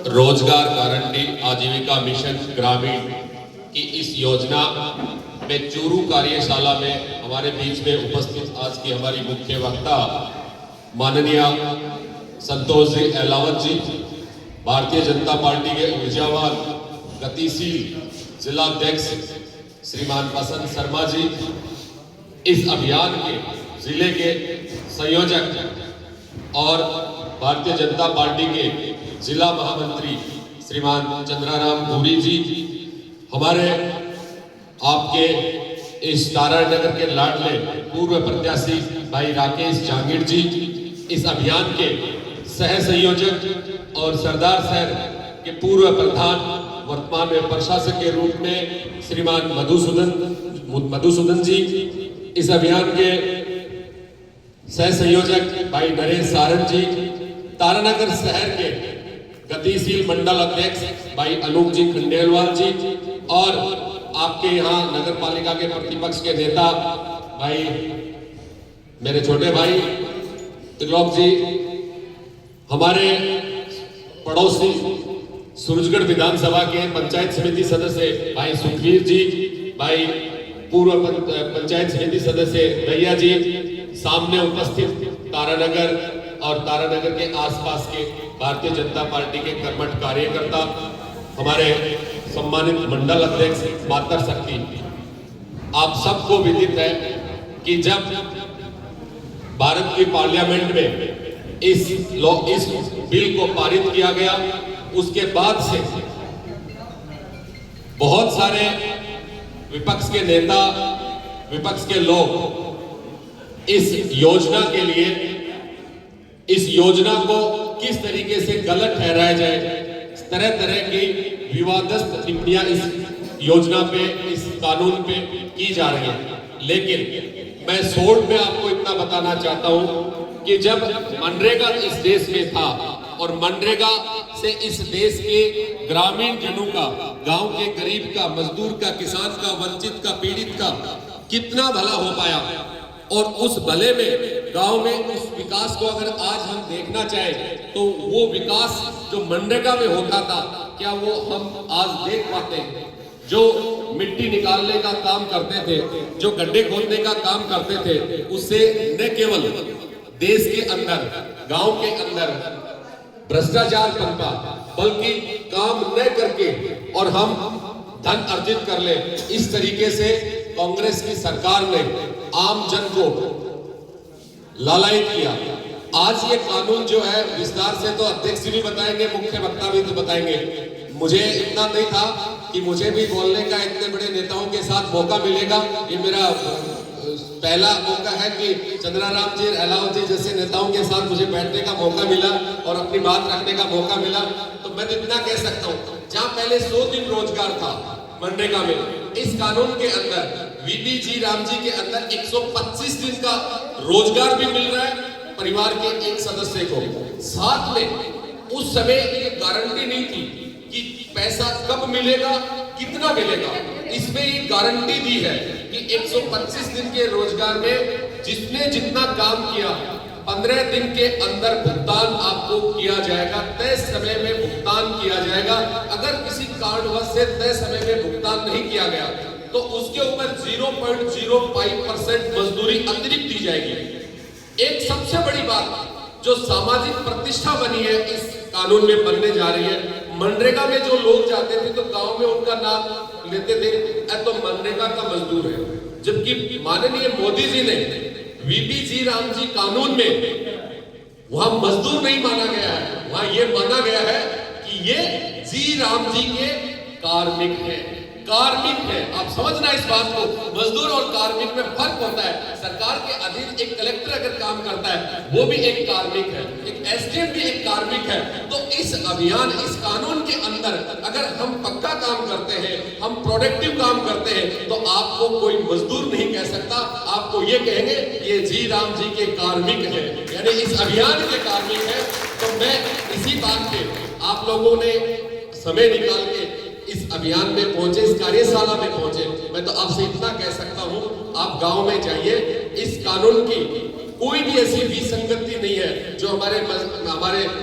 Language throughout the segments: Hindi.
रोजगार गारंटी आजीविका मिशन ग्रामीण की इस योजना में चूरू कार्यशाला में हमारे बीच में उपस्थित आज की हमारी मुख्य वक्ता माननीय संतोष जी अहलावत जी, भारतीय जनता पार्टी के ऊर्जावान गतिशील जिला अध्यक्ष श्रीमान बसंत शर्मा जी, इस अभियान के जिले के संयोजक और भारतीय जनता पार्टी के जिला महामंत्री श्रीमान चंद्राराम भूरी जी, हमारे आपके इस तारानगर के लाडले पूर्व प्रत्याशी भाई राकेश जहांगीर जी, इस अभियान के सह संयोजक और सरदार शहर के पूर्व प्रधान वर्तमान में प्रशासक के रूप में श्रीमान मधुसूदन जी, इस अभियान के सह संयोजक भाई नरेश सारंग जी, तारानगर शहर के गतिशील मंडल अध्यक्ष भाई अनूप जी खंडेलवाल जी, और आपके यहाँ नगर पालिका के प्रतिपक्ष के नेता भाई मेरे छोटे भाई त्रिलोक जी, हमारे पड़ोसी सूरजगढ़ विधानसभा के पंचायत समिति सदस्य भाई सुखवीर जी, भाई पूर्व पंचायत समिति सदस्य भैया जी, सामने उपस्थित तारानगर और तारानगर के आसपास के भारतीय जनता पार्टी के कर्मठ कार्यकर्ता, हमारे सम्मानित मंडल अध्यक्ष मातर शक्ति, आप सबको विदित है कि जब भारत की पार्लियामेंट में इस बिल को पारित किया गया, उसके बाद से बहुत सारे विपक्ष के नेता, विपक्ष के लोग इस योजना के लिए, इस योजना को किस तरीके से गलत ठहराया जाए, तरह तरह की विवादस्थ टिप्पणियां इस योजना पे, इस कानून पे की जा रही है। लेकिन मैं शॉर्ट में आपको इतना बताना चाहता हूं कि जब मनरेगा इस देश में था और मनरेगा से इस देश के ग्रामीण जनों का, गांव के गरीब का, मजदूर का, किसान का, वंचित का, पीड़ित का कितना भला हो पाया, और उस भले में गांव में उस विकास को अगर आज हम देखना चाहें तो वो विकास जो मनरेगा में होता था, क्या वो हम आज देख पाते हैं? जो मिट्टी निकालने का काम करते थे, जो गड्ढे खोदने का काम करते थे, उससे न केवल देश के अंदर, गांव के अंदर भ्रष्टाचार पनपा, बल्कि काम न करके और हम धन अर्जित कर ले, इस तरीके से कांग्रेस की सरकार ने आम जन को लालायित किया। आज ये कानून जो है, विस्तार से तो अध्यक्ष भी बताएंगे, मुख्य वक्ता भी तो बताएंगे। मुझे इतना नहीं था कि मुझे भी बोलने का इतने बड़े नेताओं के साथ मौका मिलेगा। ये मेरा पहला मौका है कि चंद्राराम जी, अहलावत जी जैसे नेताओं के साथ मुझे बैठने का मौका मिला और अपनी बात रखने का मौका मिला। तो मैं तो इतना कह सकता हूँ, जहाँ पहले 100 दिन रोजगार था मनरेगा में, इस कानून के अंदर वीबी जी राम जी के अंदर 125 दिन का रोजगार भी मिल रहा है परिवार के एक सदस्य को। साथ में उस समय ये गारंटी नहीं थी कि पैसा कब मिलेगा, कितना मिलेगा, इसमें ये गारंटी दी है कि 125 दिन के रोजगार में जिसने जितना काम किया, 15 दिन के अंदर भुगतान आपको किया जाएगा, तय समय में भुगतान किया जाएगा। अगर किसी कारणवश से तय समय में भुगतान नहीं किया गया तो उसके ऊपर 0.05% मजदूरी अतिरिक्त दी जाएगी। एक सबसे बड़ी बात जो सामाजिक प्रतिष्ठा बनी है इस कानून में बनने जा रही है, मनरेगा में जो लोग जाते थे तो गांव में उनका नाम लेते थे, तो मनरेगा का मजदूर है, जबकि माननीय मोदी जी ने वीबी जी राम जी कानून में वहां मजदूर नहीं माना गया है, वहां ये माना गया है कि ये जी राम जी के कार्मिक है, कार्मिक है। आप समझना इस बात को, मजदूर और कार्मिक में फर्क होता है। सरकार के अधीन एक कलेक्टर अगर काम करता है वो भी एक कार्मिक है, एक एसडीएम भी एक कार्मिक है। तो इस अभियान, इस कानून के अंदर अगर हम पक्का काम करते हैं, हम प्रोडक्टिव काम करते हैं, तो आपको कोई मजदूर नहीं कह सकता, आपको ये कहेंगे ये जी राम जी के कार्मिक है, यानी इस अभियान के कार्मिक है। तो मैं इसी बात पे आप लोगों ने समय निकाल के इस अभियान में पहुंचे, इस कार्यशाला में पहुंचे, मैं तो आपसे इतना कह सकता हूं, आप गांव में जाइए, इस कानून की कोई भी ऐसी विसंगति नहीं है जो हमारे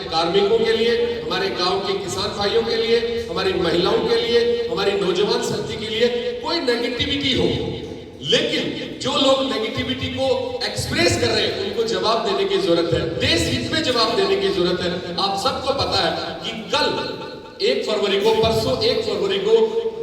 कार्मिकों के लिए, हमारे गांव के किसान भाइयों के लिए, हमारी महिलाओं के लिए, हमारी नौजवान शक्ति के लिए कोई नेगेटिविटी हो। लेकिन जो लोग नेगेटिविटी को एक्सप्रेस कर रहे हैं उनको जवाब देने की जरूरत है, देश हित में जवाब देने की जरूरत है। आप सबको पता है कि कल 1 फरवरी को, परसों 1 फरवरी को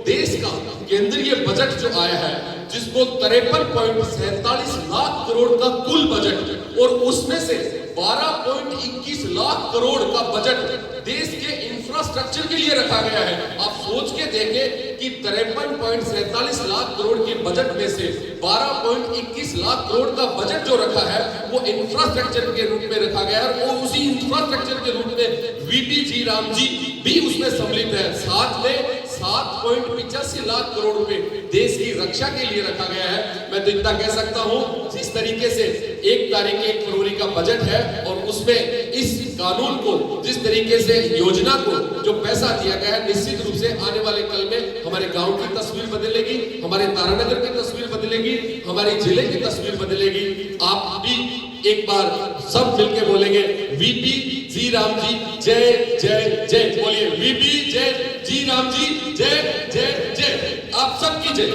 देश का केंद्रीय बजट जो आया है, जिसको 53.47 लाख करोड़ का कुल बजट और उसमें से 12.21 लाख करोड़ का बजट देश के इंफ्रास्ट्रक्चर के लिए रखा गया है। आप सोच के देखें कि 53.47 लाख करोड़ के बजट में से 12.21 लाख करोड़ का बजट जो रखा है वो इंफ्रास्ट्रक्चर के रूप में रखा गया है और उसी इंफ्रास्ट्रक्चर के रूप में वीपी जी राम जी भी उसमें सम्मिलित है। साथ में 7.85 लाख करोड़ रुपए देश की रक्षा के लिए रखा गया है। मैं तो इतना कह सकता हूं, जिस तरीके से 1 फरवरी का बजट है और उसमें इस कानून को, जिस तरीके से योजना को जो पैसा दिया गया है, निश्चित रूप से आने वाले कल में हमारे गांव की तस्वीर बदलेगी, हमारे तारानगर की तस्वीर बदलेगी, हमारे जिले की तस्वीर बदलेगी। आप भी एक बार सब मिलके बोलेंगे वीपी जी राम जी जय जय जय। बोलिए वीपी जय जी राम जी जय जय जय। आप सबकी जय।